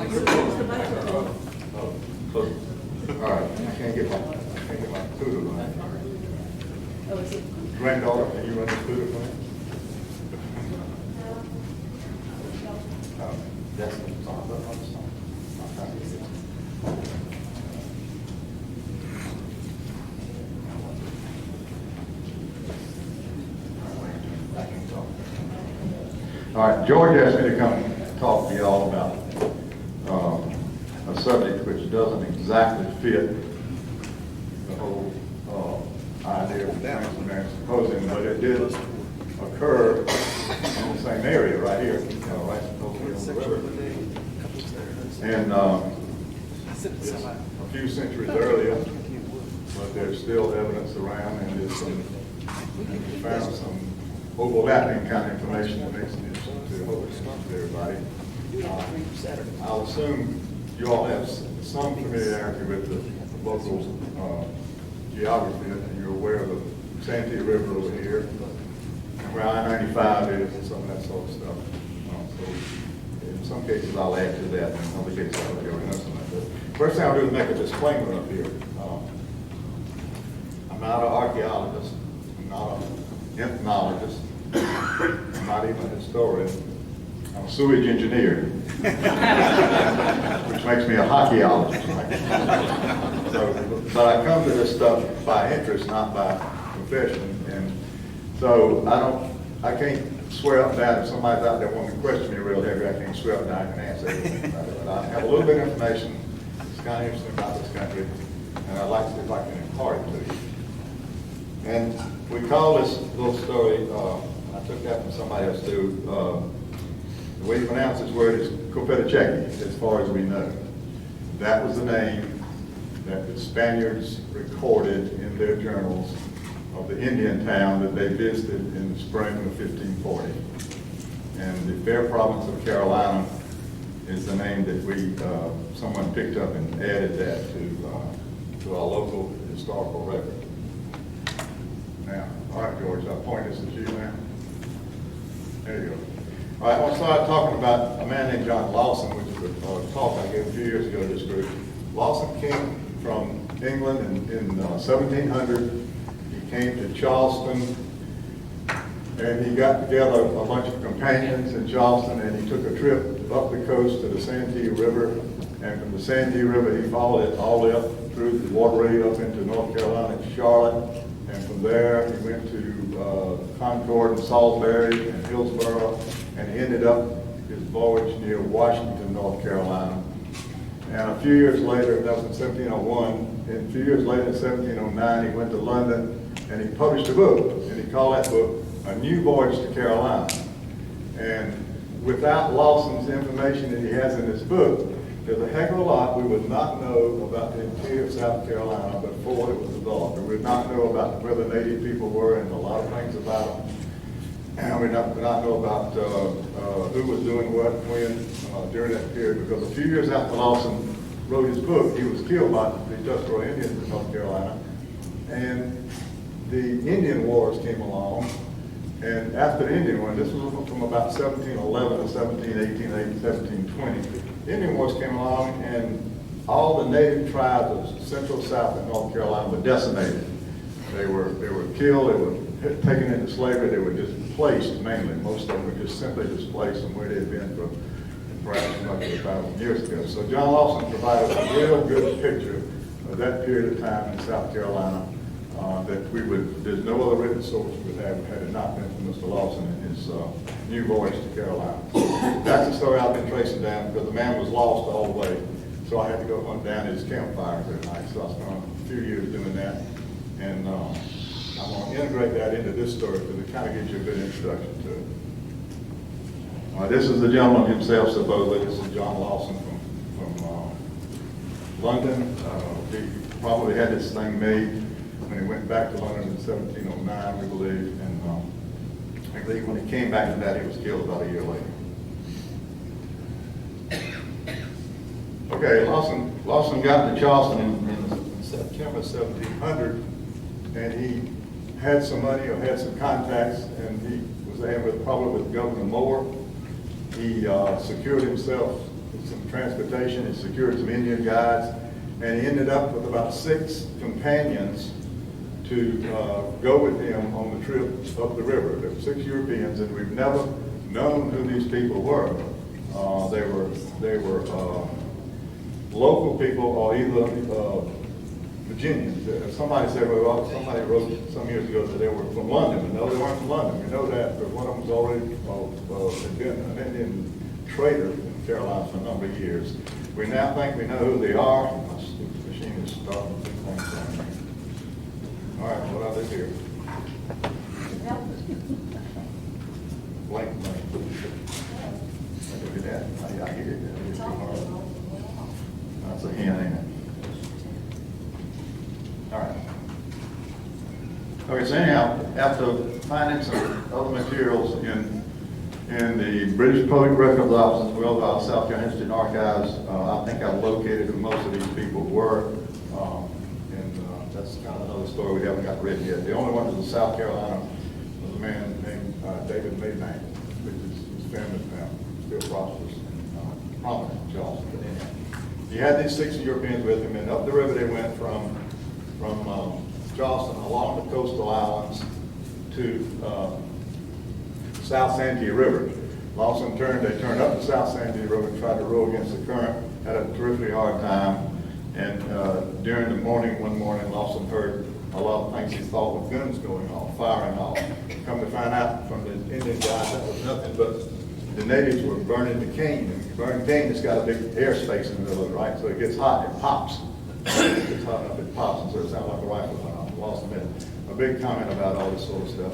All right, I can't get my tutor line. Granddaughter, can you run the tutor line? That's the song. I'm trying to get it. All right, George asked me to come talk to you all about a subject which doesn't exactly fit the whole idea of transatlantic symposium, but it did occur in the same area right here, right over on the river. And it's a few centuries earlier, but there's still evidence around, and there's we found some overlapping kind of information that makes it interesting to everybody. I'll assume you all have some familiarity with the local geography, and you're aware of the Santee River over here, and where I-95 is, and some of that sort of stuff. So in some cases I'll add to that, and in other cases I'll go into something like that. First thing I'll do is make a disclaimer up here. I'm not an archaeologist, I'm not an ethnologist, I'm not even a historian. I'm a sewage engineer, which makes me a hockeyologist. But I come to this stuff by interest, not by profession, and so I can't swear up that if somebody's out there wanting to question me real heavy, I can't swear up that I can answer everything about it. But I have a little bit of information that's kind of interesting about this country, and I'd like to see if I can impart it to you. And we call this little story, I took that from somebody else too, the way you pronounce this word is Cofittachequi, as far as we know. That was the name that the Spaniards recorded in their journals of the Indian town that they visited in the spring of 1540. And the fair province of Carolina is the name that someone picked up and added that to our local historical record. Now, all right, George, I'll point this at you now. There you go. All right, I want to start talking about a man named John Lawson, which is a talk I gave a few years ago to this group. Lawson came from England in 1700. He came to Charleston, and he got together a bunch of companions in Charleston, and he took a trip up the coast to the Santee River, and from the Santee River he followed it all the way up through the waterway up into North Carolina, Charlotte, and from there he went to Concord and Salisbury and Hillsborough, and he ended up his voyage near Washington, North Carolina. And a few years later, that was in 1701, and a few years later in 1709, he went to London and he published a book, and he called that book A New Voyage to Carolina. And without Lawson's information that he has in this book, there's a heck of a lot we would not know about the interior of South Carolina before it was developed. We would not know about where the native people were and a lot of things about them. And we would not know about who was doing what, when, during that period, because a few years after Lawson wrote his book, he was killed by the Tuscarora Indians in North Carolina. And the Indian Wars came along. And after the Indian War, this was from about 1711 to 1718, 1720, the Indian Wars came along, and all the native tribes of Central, South, and North Carolina were decimated. They were killed, they were taken into slavery, they were displaced mainly. Most of them were just simply displaced from where they had been for perhaps much of 1,000 years ago. So John Lawson provided a real good picture of that period of time in South Carolina that there's no other written source we would have had it not been for Mr. Lawson and his new voyage to Carolina. So that's the story I've been tracing down, because the man was lost all the way. So I had to go hunt down his campfires every night. So I spent a few years doing that. And I'm going to integrate that into this story because it kind of gives you a good introduction to it. This is the gentleman himself, supposedly. This is John Lawson from London. He probably had this thing made when he went back to London in 1709, we believe. And I believe when he came back to that, he was killed about a year later. Okay, Lawson got to Charleston in September 1700, and he had some money or had some contacts, and he was there probably with Governor Moore. He secured himself some transportation, he secured some Indian guides, and he ended up with about 6 companions to go with him on the trip up the river. There were 6 Europeans, and we've never known who these people were. They were local people or either Virginians. Somebody said, well, somebody wrote some years ago that they were from London, but no, they weren't from London. We know that, but one of them was already had been an Indian trader in Carolina for a number of years. We now think we know who they are. My stupid machine is starting to do things down here. All right, what are they here? Blank. Look at that. I hear it. That's a hen, ain't it? All right. Okay, so anyhow, after finding some other materials in the British Public Records Office, as well as South Carolina History and Archives, I think I've located who most of these people were. That's kind of another story we haven't got written yet. The only one was in South Carolina was a man named David Maybank, which is his family now, still prosperous and prominent in Charleston. But anyhow, he had these 6 Europeans with him, and up the river they went from Charleston along the coastal islands to South Santee River. Lawson they turned up the South Santee River and tried to row against the current, had a terrifically hard time. And during the morning, one morning, Lawson heard a lot of things he thought were guns going off, firing off. Come to find out from the Indian guys, that was nothing but the natives were burning the cane. And burning cane has got a big airspace in the middle of it, right? So it gets hot, it pops. It gets hot enough, it pops, and so it sounds like a rifle went off. Lawson made a big comment about all this sort of stuff.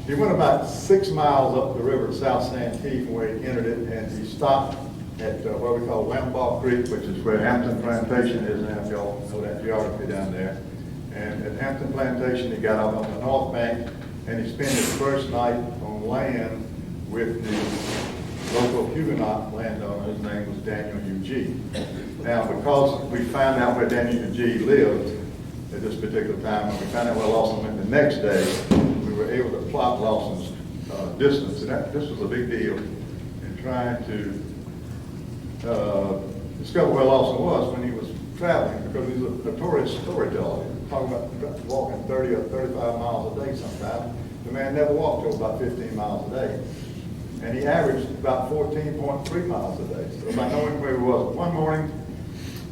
He went about 6 miles up the river to South Santee from where he entered it, and he stopped at what we call Lambaugh Creek, which is where Hampton Plantation is now, if y'all know that geography down there. And at Hampton Plantation, he got out on the north bank, and he spent his first night on land with the local Huguenot landowner. His name was Daniel Eugene. Now, because we found out where Daniel Eugene lived at this particular time, when we found out where Lawson went the next day, we were able to plot Lawson's distance. And this was a big deal in trying to discover where Lawson was when he was traveling, because he's a notorious storyteller. Talking about walking 30 or 35 miles a day sometimes. The man never walked till about 15 miles a day. And he averaged about 14.3 miles a day. So by knowing where he was one morning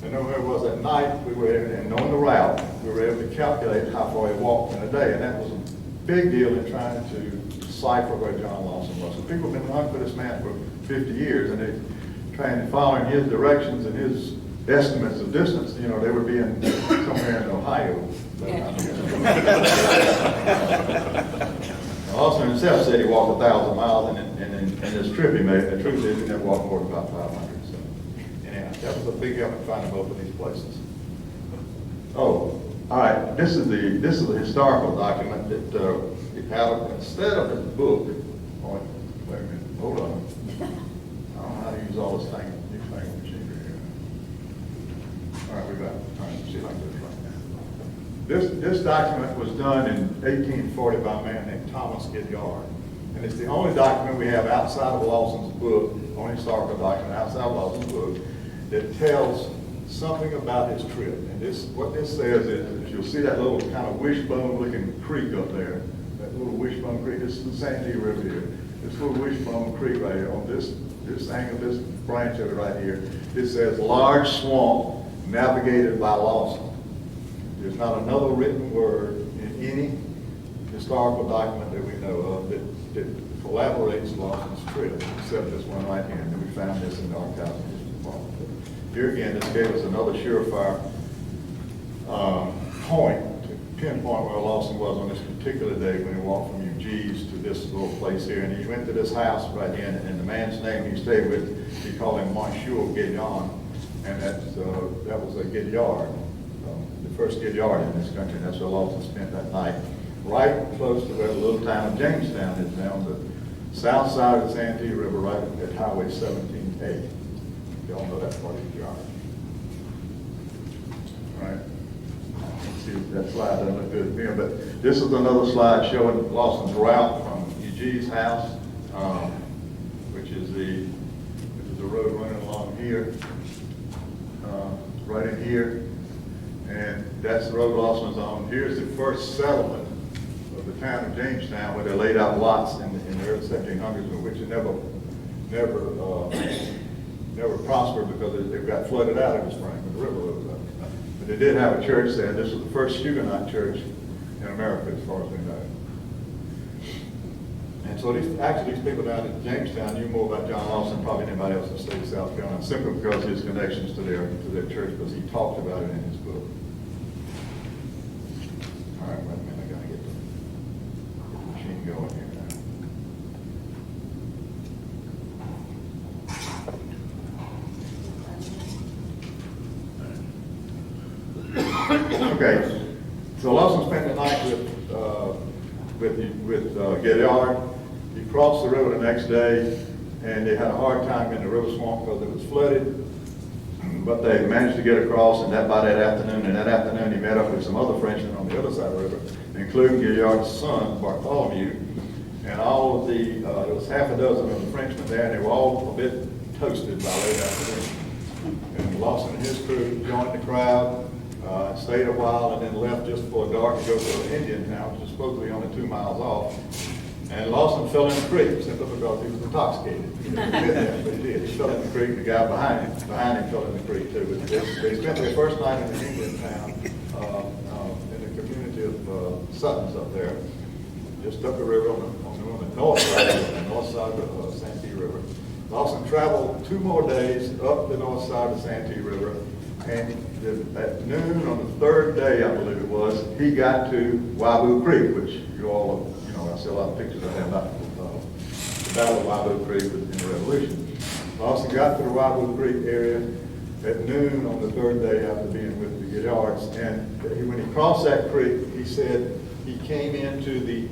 and knowing where he was at night, and knowing the route, we were able to calculate how far he walked in a day. And that was a big deal in trying to decipher where John Lawson was. So people have been hunting for this man for 50 years, and they trying following his directions and his estimates of distance. You know, they would be in somewhere in Ohio. Lawson himself said he walked 1,000 miles, and in this trip he made, the truth is he never walked more than about 500. So, anyhow, that was a big help in finding both of these places. Oh, all right. This is the historical document that instead of the book. Oh, wait a minute. Hold on. I don't know how to use all this thing, new thing machinery here. All right, we got it. All right, see if I can do it right now. This document was done in 1840 by a man named Thomas Gilyard. And it's the only document we have outside of Lawson's book, only historical document outside of Lawson's book, that tells something about his trip. And what this says is, you'll see that little kind of wishbone-looking creek up there, that little wishbone creek. This is the Santee River here. This little wishbone creek right here, on this angle, this branch of it right here, it says large swamp navigated by Lawson. There's not another written word in any historical document that we know of that collaborates Lawson's trip, except this one right here. And we found this in the archives of history department. Here again, this gave us another surefire point to pinpoint where Lawson was on this particular day when he walked from Eugene's to this little place here. And he went to this house right here, and the man's name he stayed with, he called him Monsieur Guillon, and that was a Gilyard, the first Gilyard in this country. And that's where Lawson spent that night, right close to where the little town of Jamestown is now, on the south side of the Santee River, right at Highway 17A. Y'all know that part of the yard. All right. Let's see if that slide doesn't look good to me, but this is another slide showing Lawson's route from Eugene's house, which is the road running along here. here, right in here, and that's the road Lawson was on. Here's the first settlement of the town of Jamestown, where they laid out lots in the early 1700s, but which never prospered because it got flooded out in the spring when the river rose up. But they did have a church there. This was the first Huguenot church in America, as far as we know. And so these people down in Jamestown knew more about John Lawson than probably anybody else in the state of South Carolina, simply because of his connections to their church, because he talked about it in his book. All right, wait a minute, I gotta get the machine going here now. Okay, so Lawson spent the night with Gilliard. He crossed the river the next day, and they had a hard time in the river swamp because it was flooded. But they managed to get across, and by that afternoon, he met up with some other Frenchmen on the other side of the river, including Gilliard's son, Bartholomew. And all of there was half a dozen of the Frenchmen there, and they were all a bit toasted by late afternoon. And Lawson and his crew joined the crowd, stayed a while, and then left just before dark to go to an Indian town, which was supposed to be only 2 miles off. And Lawson fell in the creek simply because he was intoxicated. He didn't admit that, but he did. He fell in the creek. The guy behind him fell in the creek too. But they spent their first night in the Indian town, in the community of Suttons up there, just up the river on the north side of the Santee River. Lawson traveled 2 more days up the north side of the Santee River, and at noon on the 3rd day, I believe it was, he got to Waibu Creek, which you all, I see a lot of pictures of that about the Battle of Waibu Creek in the Revolution. Lawson got to the Waibu Creek area at noon on the 3rd day after being with the Gilliards, and when he crossed that creek, he said he came into the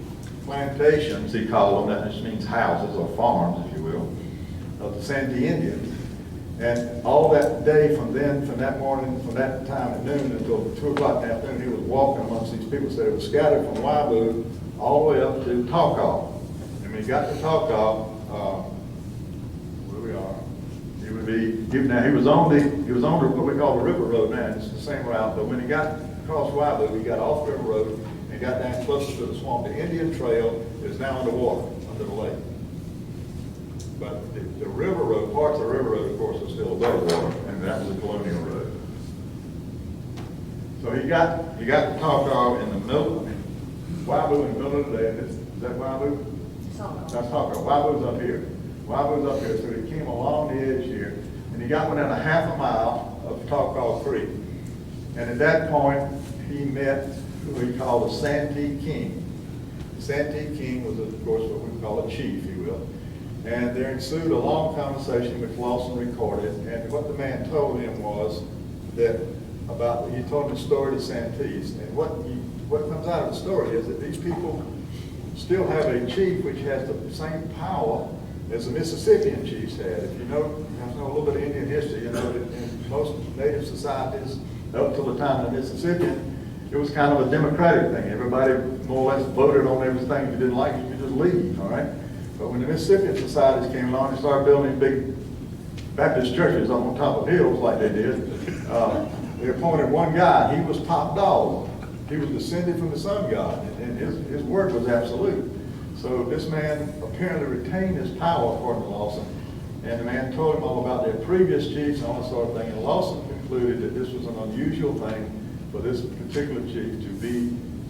plantations, he called them, that just means houses or farms, if you will, of the Santee Indians. And all that day from that morning, from that time at noon until 2 o'clock in the afternoon, he was walking amongst these people. So it was scattered from Waibu all the way up to Tawkaw. And when he got to Tawkaw, where we are, he was on what we call the river road now. It's the same route, but when he got across Waibu, he got off River Road and got down closer to the swamp. The Indian Trail is now underwater, under the lake. But the river road, parts of the river road, of course, are still above water, and that was a colonial road. So he got to Tawkaw in the middle, Waibu in the middle of the day. Is that Waibu? That's Tawkaw. Waibu's up here. So he came along the edge here, and he got within a half a mile of Tawkaw Creek. And at that point, he met who he called the Santee King. The Santee King was, of course, what we call a chief, if you will. And there ensued a long conversation which Lawson recorded, and what the man told him was that he told him the story of the Santees, and what comes out of the story is that these people still have a chief which has the same power as the Mississippian chiefs had. If you know a little bit of Indian history, you know that in most native societies, up till the time of the Mississippian, it was kind of a democratic thing. Everybody more or less voted on everything. If you didn't like it, you could just leave, all right? But when the Mississippian societies came along and started building big Baptist churches on top of hills like they did, they appointed one guy. He was top dog. He was descended from the sun god, and his word was absolute. So this man apparently retained his power, according to Lawson, and the man told him all about their previous chiefs and all that sort of thing. And Lawson concluded that this was an unusual thing for this particular chief to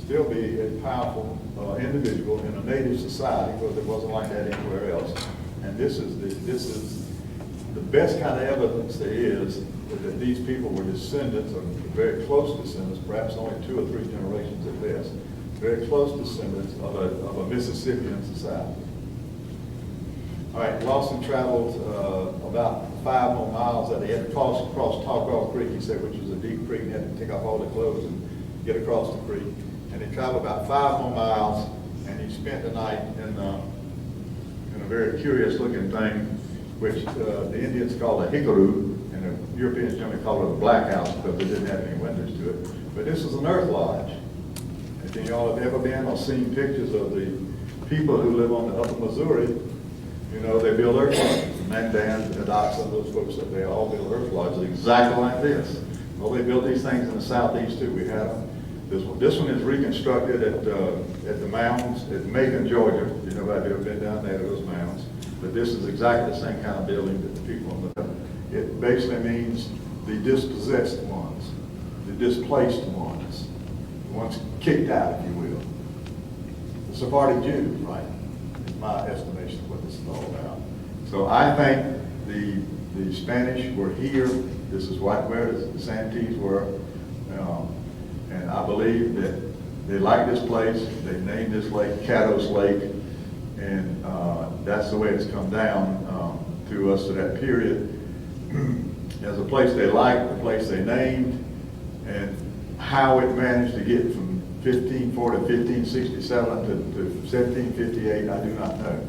still be a powerful individual in a native society, because it wasn't like that anywhere else. And this is the best kind of evidence there is that these people were descendants, or very close descendants, perhaps only 2 or 3 generations at best, very close descendants of a Mississippian society. All right, Lawson traveled about 5 more miles that he had to cross Tawkaw Creek, he said, which was a deep creek, and had to take off all the clothes and get across the creek. And he traveled about 5 more miles, and he spent the night in a very curious looking thing, which the Indians call a hickaroo, and the Europeans generally call it a black house because it didn't have any windows to it. But this was an earth lodge. And y'all have ever been or seen pictures of the people who live on the upper Missouri? You know, they build earth lodges. Mandan, the docks, some of those folks up there, all built earth lodges exactly like this. Well, they built these things in the southeast too. We had them. This one is reconstructed at the mounds at Macon, Georgia. You know, I've ever been down there to those mounds. But this is exactly the same kind of building that the people on the, it basically means the dispossessed ones, the displaced ones, the ones kicked out, if you will. The Sephardic Jews, right? Is my estimation of what this is all about. So I think the Spanish were here. This is right where the Santees were. And I believe that they like this place. They named this lake Caddos Lake. And that's the way it's come down to us to that period. As a place they liked, the place they named, and how it managed to get from 1540, 1567 to 1758, I do not know.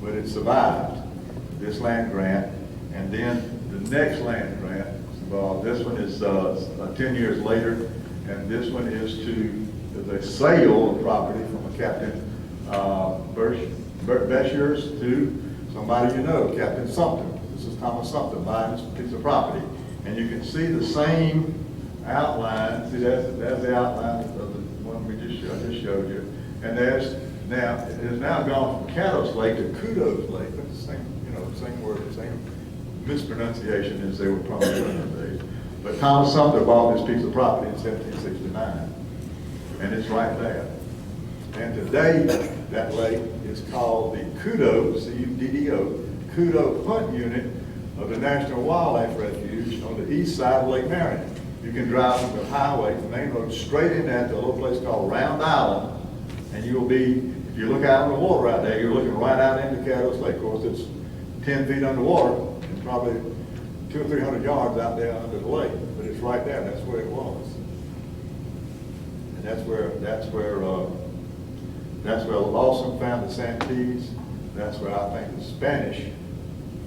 But it survived this land grant. And then the next land grant, this one is 10 years later, and this one is to the sale of property from a Captain Beshers to somebody you know, Captain Sumter. This is Thomas Sumter buying this piece of property. And you can see the same outline. See, there's the outline of the one we just showed you. And it has now gone from Caddos Lake to Kudos Lake. That's the same, same word, the same mispronunciation as they were probably doing those days. But Thomas Sumter bought this piece of property in 1769. And it's right there. And today, that lake is called the Cuddo, C-U-D-D-O, Cuddo Hunt Unit of the National Wildlife Refuge on the east side of Lake Marion. You can drive from the highway, the main road, straight in at a little place called Round Island, and you'll be, if you look out on the water out there, you're looking right out into Caddos Lake. Of course, it's 10 feet underwater, and probably 200 or 300 yards out there under the lake, but it's right there. That's where it was, and that's where Lawson found the Santees. That's where I think the Spanish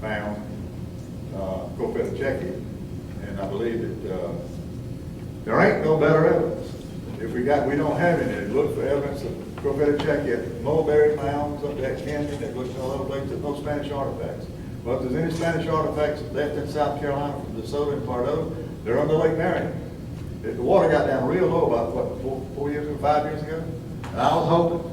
found Cofittachequi, and I believe that there ain't no better evidence. If we don't have any. Look for evidence of Cofittachequi at Mulberry Mounds up that canyon. That looks in all other places. There's no Spanish artifacts. Well, if there's any Spanish artifacts left in South Carolina from DeSoto and Pardo, they're on the Lake Marion. The water got down real low about, what, 4 years ago, 5 years ago? And I was hoping,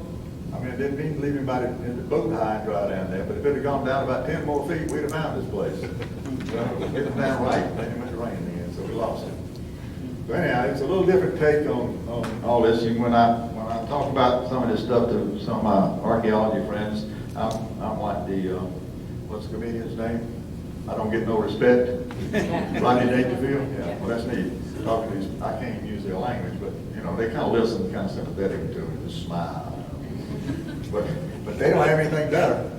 it didn't mean to leave anybody in the boat high and dry down there, but if it had gone down about 10 more feet, we'd have found this place. Well, it was down right, then it went to rain again, so we lost it. So anyhow, it's a little different take on all this. And when I talk about some of this stuff to some of my archaeology friends, I'm like the, what's the comedian's name? I don't get no respect. Rodney Dangerfield? Yeah, well, that's me. Talking to these, I can't use their language, but they kind of listen, kind of sympathetic to me, just smile. But they don't have anything better.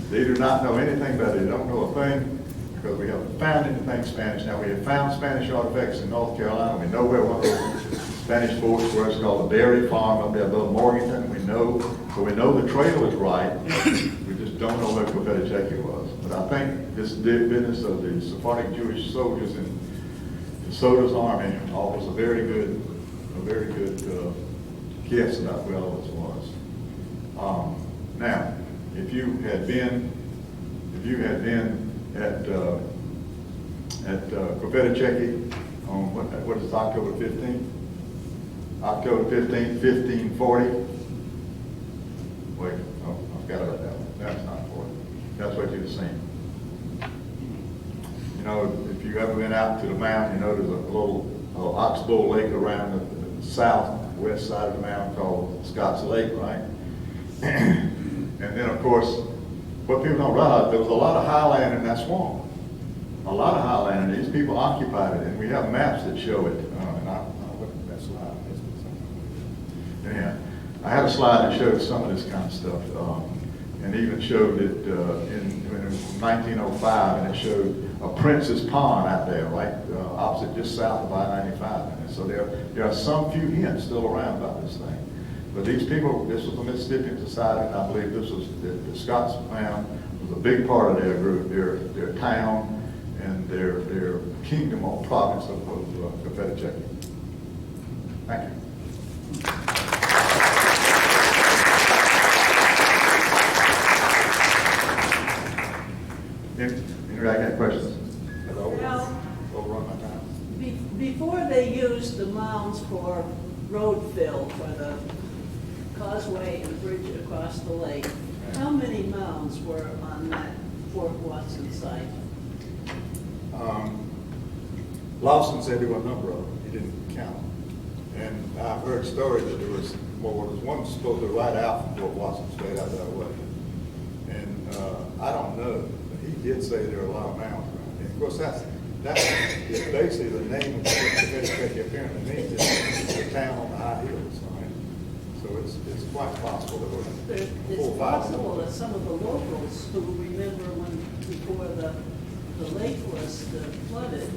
They do not know anything better. They don't know a thing because we haven't found anything Spanish. Now, we have found Spanish artifacts in North Carolina. We know where one of those Spanish forts was called the Berry Farm up there above Morganton. We know the trail is right. We just don't know where Cofittachequi was. But I think this business of the Sephardic Jewish soldiers in DeSoto's army offers a very good guess about where all this was. Now, if you had been at Cofittachequi on what is October 15th? October 15th, 1540. Wait, oh, I forgot about that one. That's not 40. That's what you've seen. If you've ever been out to the mountain, there's a little oxbow lake around the southwest side of the mountain called Scott's Lake, right? And then, of course, what people don't realize, there was a lot of highland in that swamp. A lot of highland, and these people occupied it, and we have maps that show it. And I look at that slide. Anyhow, I had a slide that showed some of this kind of stuff, and even showed it in 1905, and it showed a Prince's Pond out there, right, opposite, just south of I-95. And so there are some few hints still around about this thing. But these people, this was a Mississippian society, and I believe this was the Scots found was a big part of their group, their town, and their kingdom or province of Cofittachequi. Thank you. used the mounds for road fill for the causeway and bridge across the lake. How many mounds were on that Fort Watson site? Lawson said there were a number of them. He didn't count them. And I've heard stories that there was one supposed to ride out from Fort Watson, straight out that way. And I don't know, but he did say there are a lot of mounds around here. Of course, that's basically the name of Cofittachequi apparently means it's the town on the high hills, right? So it's quite possible that we're It's possible that some of the locals who remember before the lake was flooded,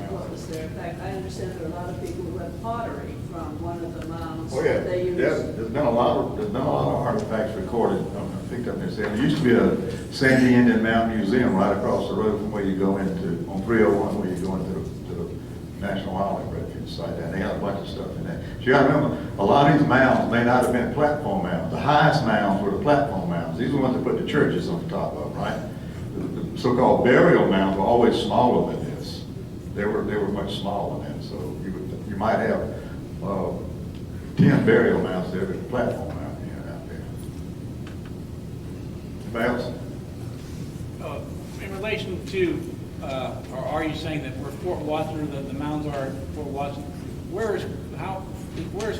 what was there? In fact, I understand there are a lot of people who have pottery from one of the mounds Oh, yeah. that they use. There's been a lot of artifacts recorded, picked up this. There used to be a Sandy Indian Mountain Museum right across the road from where you go into, on 301, where you go into the National Wildlife Refuge site, and they got a bunch of stuff in there. So you gotta remember, a lot of these mounds may not have been platform mounds. The highest mounds were the platform mounds. These are the ones that put the churches on the top of, right? The so-called burial mounds were always smaller than this. They were much smaller than, so you might have 10 burial mounds there, but the platform mound here out there. Anybody else? In relation to, or are you saying that where Fort Watson, or the mounds are at Fort Watson, where is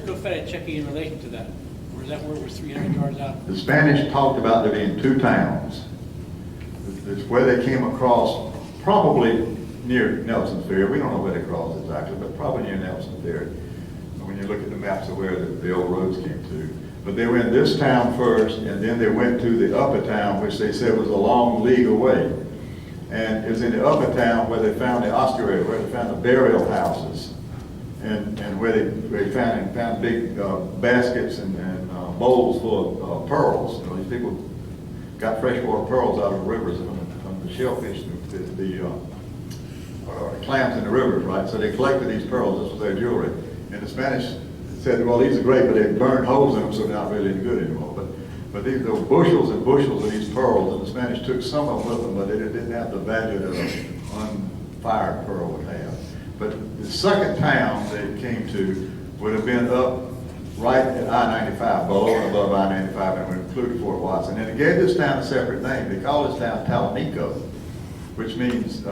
Cofittachequi in relation to that? Or is that where it was 300 yards out? The Spanish talked about there being two towns. It's where they came across, probably near Nelson Ferry. We don't know where they crossed exactly, but probably near Nelson Ferry. When you look at the maps of where the old roads came to. But they were in this town first, and then they went to the upper town, which they said was a long league away. And it was in the upper town where they found the ossuary, where they found the burial houses, and where they found big baskets and bowls full of pearls. You know, these people got freshwater pearls out of the rivers from the shellfish, the clams in the rivers, right? So they collected these pearls. This was their jewelry. And the Spanish said, well, these are great, but they burned holes in them, so they're not really any good anymore. But there were bushels and bushels of these pearls, and the Spanish took some of them with them, but they didn't have the value that an unfired pearl would have. But the second town they came to would have been up right at I-95, below and above I-95, and would include Fort Watson. And they gave this town a separate name. They called this town Talamico, which means,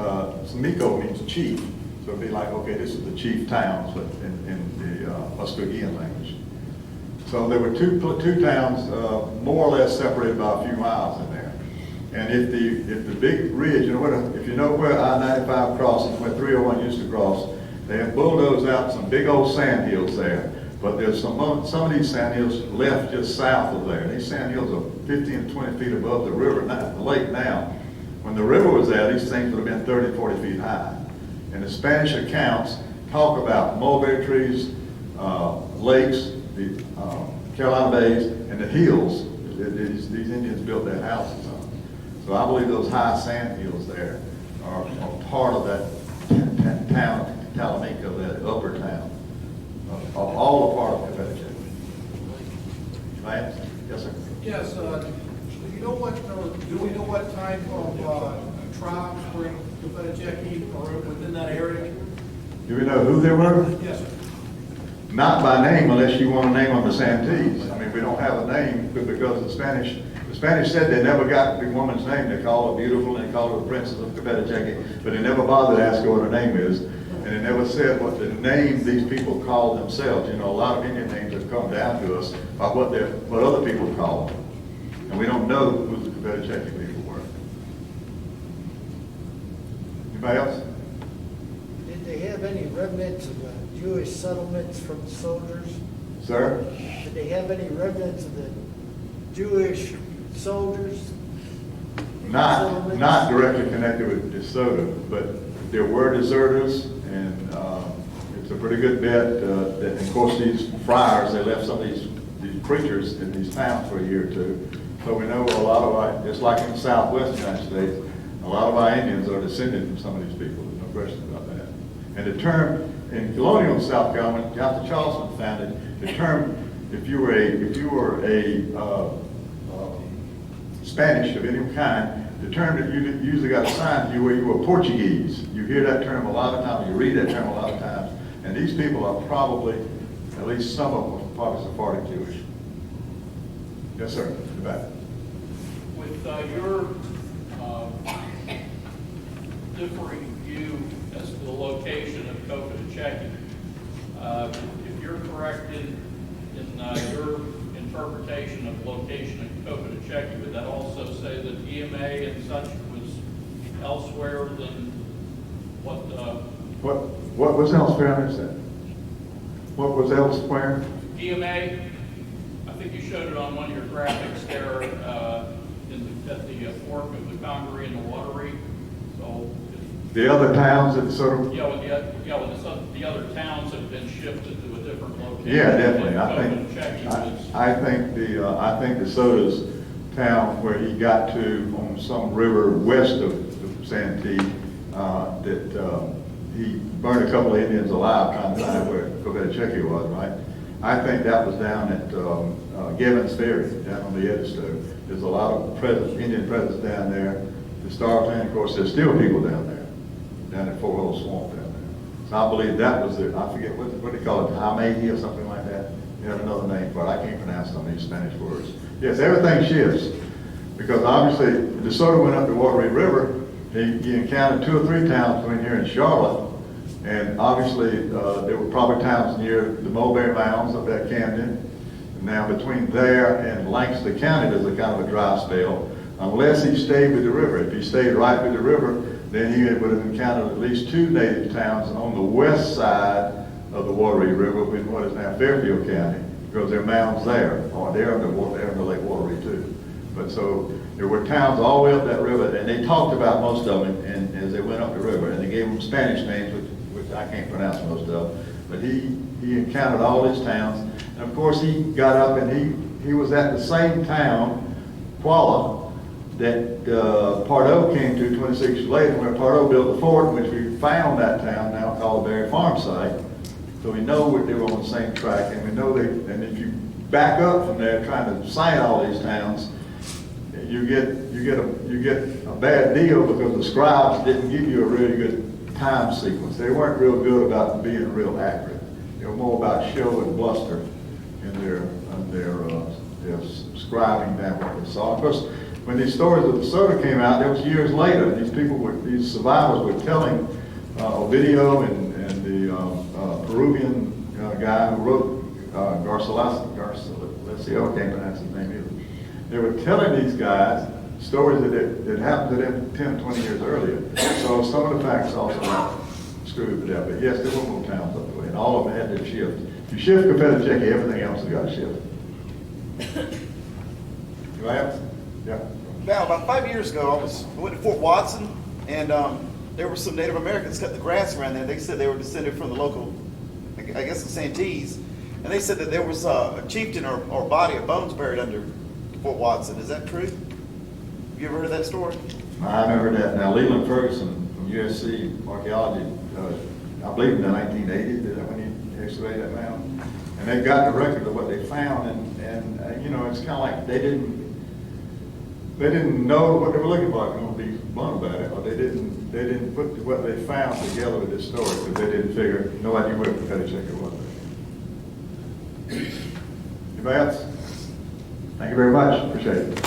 Miko means chief. So it'd be like, okay, this is the chief towns in the Muskogean language. So there were two towns more or less separated by a few miles in there. And if the big ridge, if you know where I-95 crosses, where 301 used to cross, they have bulldozed out some big old sand hills there. But there's some of these sand hills left just south of there. These sand hills are 15 to 20 feet above the river, the lake now. When the river was there, these things would have been 30, 40 feet high. And the Spanish accounts talk about mulberry trees, lakes, the Carolina bays, and the hills that these Indians built their houses on. So I believe those high sand hills there are part of that town, Talamico, that upper town, all a part of Cofittachequi. Lance? Yes, sir. Yes, do we know what type of tribes were in Cofittachequi or within that area? Do we know who they were? Yes, sir. Not by name, unless you want to name them the Santees. I mean, we don't have a name because the Spanish said they never got the woman's name. They called her beautiful and they called her the princess of Cofittachequi, but they never bothered to ask her what her name is. And they never said what the name these people called themselves. You know, a lot of Indian names have come down to us by what other people call them. And we don't know who the Cofittachequi people were. Anybody else? Did they have any remnants of the Jewish settlements from the soldiers? Sir? Did they have any remnants of the Jewish soldiers? Not directly connected with DeSoto, but there were deserters, and it's a pretty good bet that, of course, these friars, they left some of these preachers in these towns for a year or two. So we know a lot of our, just like in the southwest United States, a lot of our Indians are descended from some of these people. There's no question about that. And the term in colonial South Carolina, after Charleston founded, the term, if you were a Spanish of any kind, the term that you usually got assigned to you where you were Portuguese. You hear that term a lot of times, you read that term a lot of times, and these people are probably, at least some of them, are probably Sephardic Jewish. Yes, sir, in the back. With your differing view as to the location of Cofittachequi, if you're correct in your interpretation of location of Cofittachequi, would that also say that EMA and such was elsewhere than What was elsewhere, I missed that? What was elsewhere? EMA? I think you showed it on one of your graphics there at the fork of the Congaree and the Wateree. So The other towns that sort of, the other towns have been shifted to a different location. yeah, definitely. Cofittachequi I think DeSoto's town where he got to on some river west of Santee, that he burned a couple of Indians alive trying to find where Cofittachequi was, right? I think that was down at Gibbons Ferry, down on the Edisto. There's a lot of Indian presence down there. The Star Town, of course, there's still people down there, down at Fort Willow Swamp down there. So I believe that was it. I forget, what do they call it, Hamedi or something like that? You have another name for it. I can't pronounce some of these Spanish words. Yes, everything shifts, because obviously DeSoto went up the Wateree River. He encountered 2 or 3 towns between here and Charlotte, and obviously there were probably towns near the Mulberry Mounds up at Camden. And now between there and Lancaster County, there's a kind of a dry spell, unless he stayed with the river. If he stayed right with the river, then he would have encountered at least 2 native towns on the west side of the Wateree River, in what is now Fairfield County, because there are mounds there, or they're in the Lake Wateree too. But so there were towns all the way up that river, and they talked about most of them, and as they went up the river, and they gave them Spanish names, which I can't pronounce most of. But he encountered all these towns, and of course he got up and he was at the same town, Qualla, that Pardo came to 26 years later, where Pardo built the fort, in which we found that town now called the Berry Farm site. So we know they were on the same track, and we know and if you back up from there trying to cite all these towns, you get a bad deal, because the scribes didn't give you a really good time sequence. They weren't real good about being real accurate. They were more about show and bluster in their scribing down what they saw. Of course, when these stories of DeSoto came out, that was years later. These survivors were telling Ovidio and the Peruvian guy who wrote Garcilaso, I can't pronounce his name either. They were telling these guys stories that happened to them 10 or 20 years earlier. So some of the facts also screwed with that. But yes, there were more towns up the way, and all of them had to shift. If you shift Cofittachequi, everything else has got to shift. Do I have? Yeah. Now, about 5 years ago, I went to Fort Watson, and there were some Native Americans cutting the grass around there. They said they were descended from the local, I guess, the Santees, and they said that there was a chieftain or body of bones buried under Fort Watson. Is that true? Have you ever heard of that story? I never heard that. Now, Leland Ferguson from USC Archaeology, I believe in the 1980s, did that when he excavated that mound, and they got the record of what they found, and you know, it's kind of like they didn't know what they were looking for. I'm going to be blunt about it, or they didn't put what they found together with this story, because they didn't figure, no idea where Cofittachequi was. Anybody else? Thank you very much. Appreciate it.